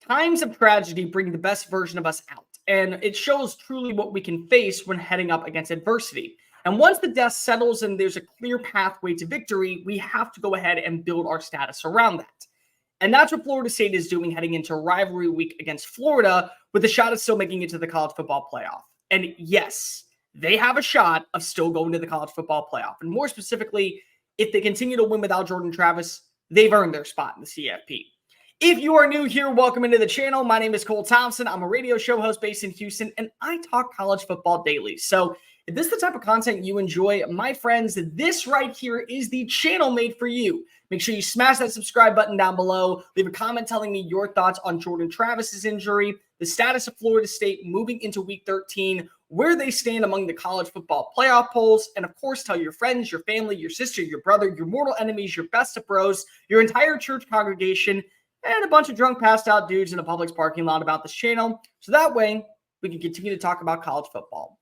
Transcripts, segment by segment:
Times of tragedy bring the best version of us out, and it shows truly what we can face when heading up against adversity. And once the dust settles and there's a clear pathway to victory, we have to go ahead and build our status around that. And that's what Florida State is doing heading into rivalry week against Florida, with a shot at still making it to the college football playoff. And yes, they have a shot of still going to the college football playoff. And more specifically, if they continue to win without Jordan Travis, they've earned their spot in the CFP. If you are new here, welcome into the channel. My name is Cole Thompson. I'm a radio show host based in Houston, and I talk college football daily. So if this is the type of content you enjoy, my friends, this right here is the channel made for you. Make sure you smash that subscribe button down below. Leave a comment telling me your thoughts on Jordan Travis's injury, the status of Florida State moving into week 13, where they stand among the college football playoff polls, and of course, tell your friends, your family, your sister, your brother, your mortal enemies, your best of bros, your entire church congregation, and a bunch of drunk, passed out dudes in a Publix parking lot about this channel, so that way we can continue to talk about college football.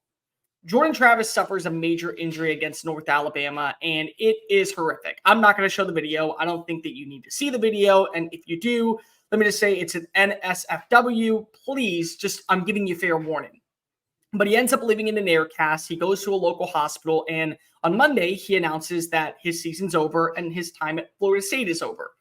Jordan Travis suffers a major injury against North Alabama, and it is horrific. I'm not going to show the video. I don't think that you need to see the video, and if you do, let me just say it's an NSFW. Please, I'm giving you fair warning. But he ends up living in an air cast. He goes to a local hospital, and on Monday, he announces that his season's over and his time at Florida State is over.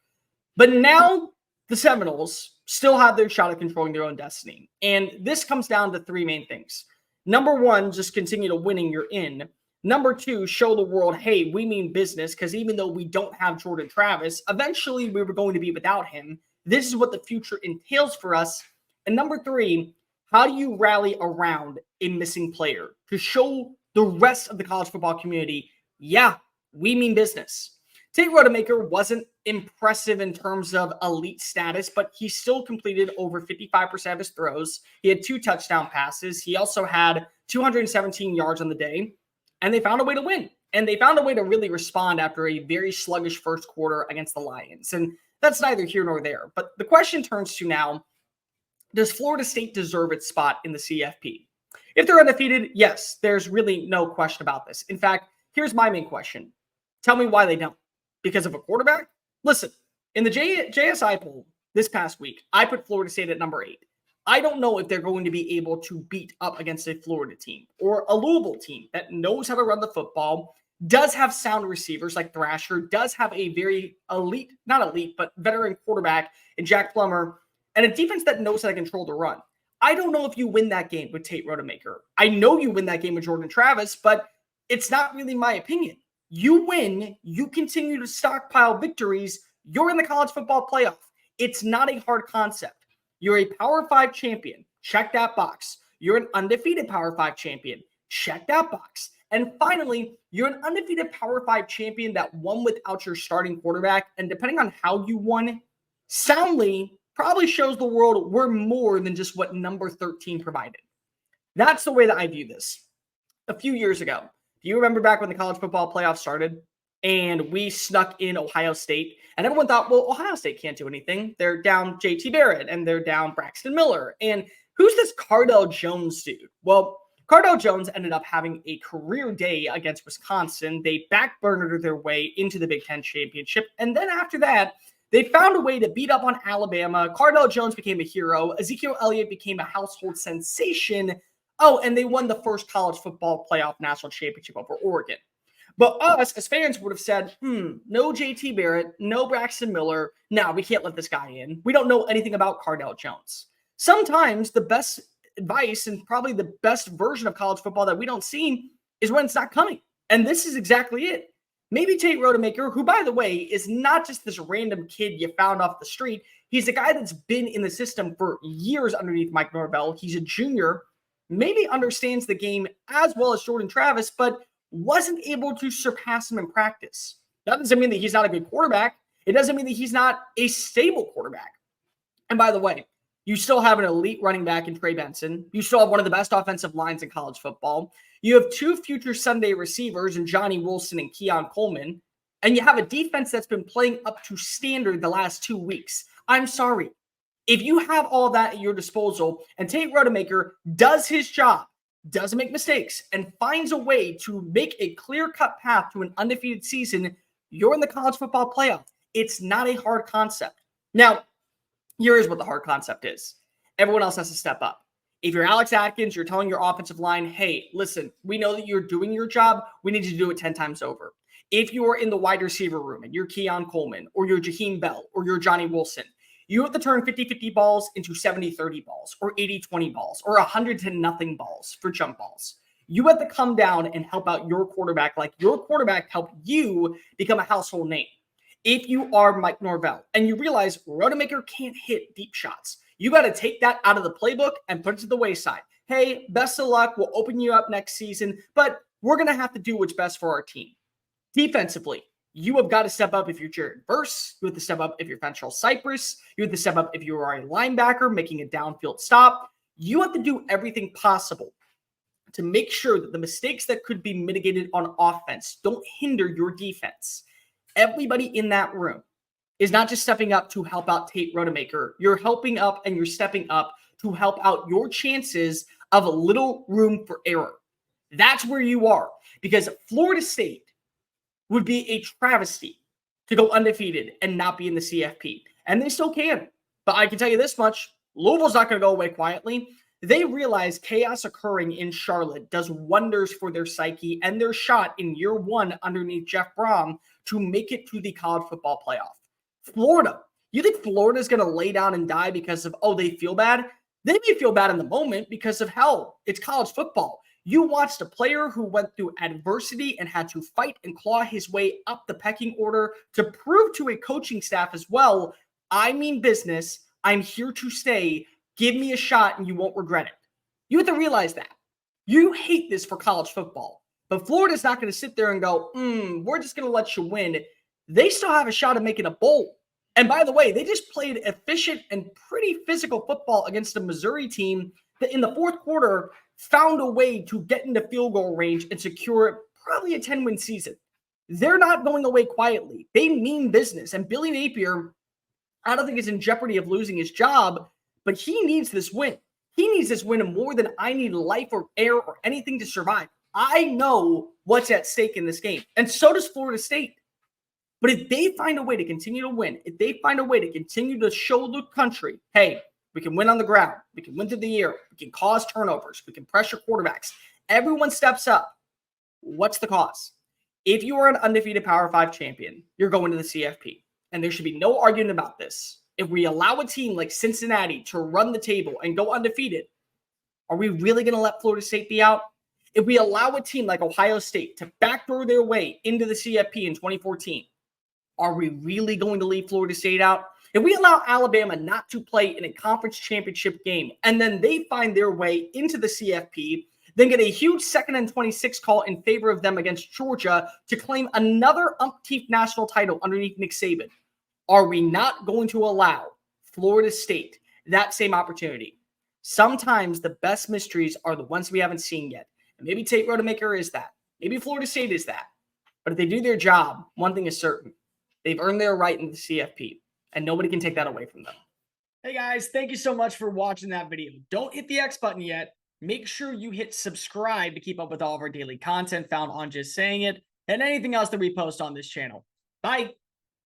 But now the Seminoles still have their shot at controlling their own destiny, and this comes down to three main things. Number one, just continue to winning, you're in. Number two, show the world, hey, we mean business, because even though we don't have Jordan Travis, eventually we were going to be without him. This is what the future entails for us. And number three, how do you rally around a missing player to show the rest of the college football community, yeah, we mean business? Tate Rodemaker wasn't impressive in terms of elite status, but he still completed over 55% of his throws. He had 2 touchdown passes. He also had 217 yards on the day, and they found a way to win. And they found a way to really respond after a very sluggish first quarter against the Lions. And that's neither here nor there. But the question turns to now, does Florida State deserve its spot in the CFP? If they're undefeated, yes, there's really no question about this. In fact, here's my main question. Tell me why they don't. Because of a quarterback? Listen, in the JSI poll this past week, I put Florida State at number 8. I don't know if they're going to be able to beat up against a Florida team or a Louisville team that knows how to run the football, does have sound receivers like Thrasher, does have a very elite, not elite, but veteran quarterback in Jack Plummer, and a defense that knows how to control the run. I don't know if you win that game with Tate Rodemaker. I know you win that game with Jordan Travis, but it's not really my opinion. You win, you continue to stockpile victories, you're in the college football playoff. It's not a hard concept. You're a Power 5 champion. Check that box. You're an undefeated Power 5 champion. Check that box. And finally, you're an undefeated Power 5 champion that won without your starting quarterback. And depending on how you won, soundly probably shows the world we're more than just what number 13 provided. That's the way that I view this. A few years ago, do you remember back when the college football playoff started and we snuck in Ohio State and everyone thought, well, Ohio State can't do anything. They're down JT Barrett and they're down Braxton Miller. And who's this Cardell Jones dude? Well, Cardell Jones ended up having a career day against Wisconsin. They backburnered their way into the Big Ten championship. And then after that, they found a way to beat up on Alabama. Cardell Jones became a hero. Ezekiel Elliott became a household sensation. Oh, and they won the first college football playoff national championship over Oregon. But us, as fans, would have said, no JT Barrett, no Braxton Miller. No, we can't let this guy in. We don't know anything about Cardell Jones. Sometimes the best advice and probably the best version of college football that we don't see is when it's not coming. And this is exactly it. Maybe Tate Rodemaker, who, by the way, is not just this random kid you found off the street. He's a guy that's been in the system for years underneath Mike Norvell. He's a junior. Maybe understands the game as well as Jordan Travis, but wasn't able to surpass him in practice. That doesn't mean that he's not a good quarterback. It doesn't mean that he's not a stable quarterback. And by the way, you still have an elite running back in Trey Benson. You still have one of the best offensive lines in college football. You have 2 future Sunday receivers in Johnny Wilson and Keon Coleman. And you have a defense that's been playing up to standard the last 2 weeks. I'm sorry. If you have all that at your disposal and Tate Rodemaker does his job, doesn't make mistakes, and finds a way to make a clear-cut path to an undefeated season, you're in the college football playoff. It's not a hard concept. Now, Here is what the hard concept is. Everyone else has to step up. If you're Alex Atkins, you're telling your offensive line, hey, listen, we know that you're doing your job. We need you to do it 10 times over. If you are in the wide receiver room and you're Keon Coleman or you're Jaheim Bell or you're Johnny Wilson, you have to turn 50-50 balls into 70-30 balls or 80-20 balls or 100-0 balls for jump balls. You have to come down and help out your quarterback like your quarterback helped you become a household name. If you are Mike Norvell and you realize Rodemaker can't hit deep shots, you got to take that out of the playbook and put it to the wayside. Hey, best of luck. We'll open you up next season, but we're going to have to do what's best for our team. Defensively, you have got to step up if you're Jared Verse. You have to step up if you're Fentrell Cypress. You have to step up if you are a linebacker making a downfield stop. You have to do everything possible to make sure that the mistakes that could be mitigated on offense don't hinder your defense. Everybody in that room is not just stepping up to help out Tate Rodemaker. You're helping up and you're stepping up to help out your chances of a little room for error. That's where you are, because Florida State would be a travesty to go undefeated and not be in the CFP. And they still can. But I can tell you this much, Louisville's not going to go away quietly. They realize chaos occurring in Charlotte does wonders for their psyche and their shot in year one underneath Jeff Brom to make it to the college football playoff. Florida, you think Florida is going to lay down and die because of, they feel bad? They may feel bad in the moment because of hell. It's college football. You watched a player who went through adversity and had to fight and claw his way up the pecking order to prove to a coaching staff as well, I mean business. I'm here to stay. Give me a shot and you won't regret it. You have to realize that. You hate this for college football, but Florida's not going to sit there and go, we're just going to let you win. They still have a shot at making a bowl. And by the way, they just played efficient and pretty physical football against a Missouri team that in the fourth quarter found a way to get into field goal range and secure probably a 10-win season. They're not going away quietly. They mean business. And Billy Napier, I don't think is in jeopardy of losing his job, but he needs this win. He needs this win more than I need life or air or anything to survive. I know what's at stake in this game. And so does Florida State. But if they find a way to continue to win, if they find a way to continue to show the country, hey, we can win on the ground, we can win through the air, we can cause turnovers, we can pressure quarterbacks, everyone steps up. What's the cause? If you are an undefeated Power 5 champion, you're going to the CFP. And there should be no argument about this. If we allow a team like Cincinnati to run the table and go undefeated, are we really going to let Florida State be out? If we allow a team like Ohio State to backdoor their way into the CFP in 2014, are we really going to leave Florida State out? If we allow Alabama not to play in a conference championship game and then they find their way into the CFP, then get a huge 2nd and 26 call in favor of them against Georgia to claim another umpteenth national title underneath Nick Saban, are we not going to allow Florida State that same opportunity? Sometimes the best mysteries are the ones we haven't seen yet. And maybe Tate Rodemaker is that. Maybe Florida State is that. But if they do their job, one thing is certain. They've earned their right in the CFP, and nobody can take that away from them. Hey guys, thank you so much for watching that video. Don't hit the X button yet. Make sure you hit subscribe to keep up with all of our daily content found on Just Saying It and anything else that we post on this channel. Bye.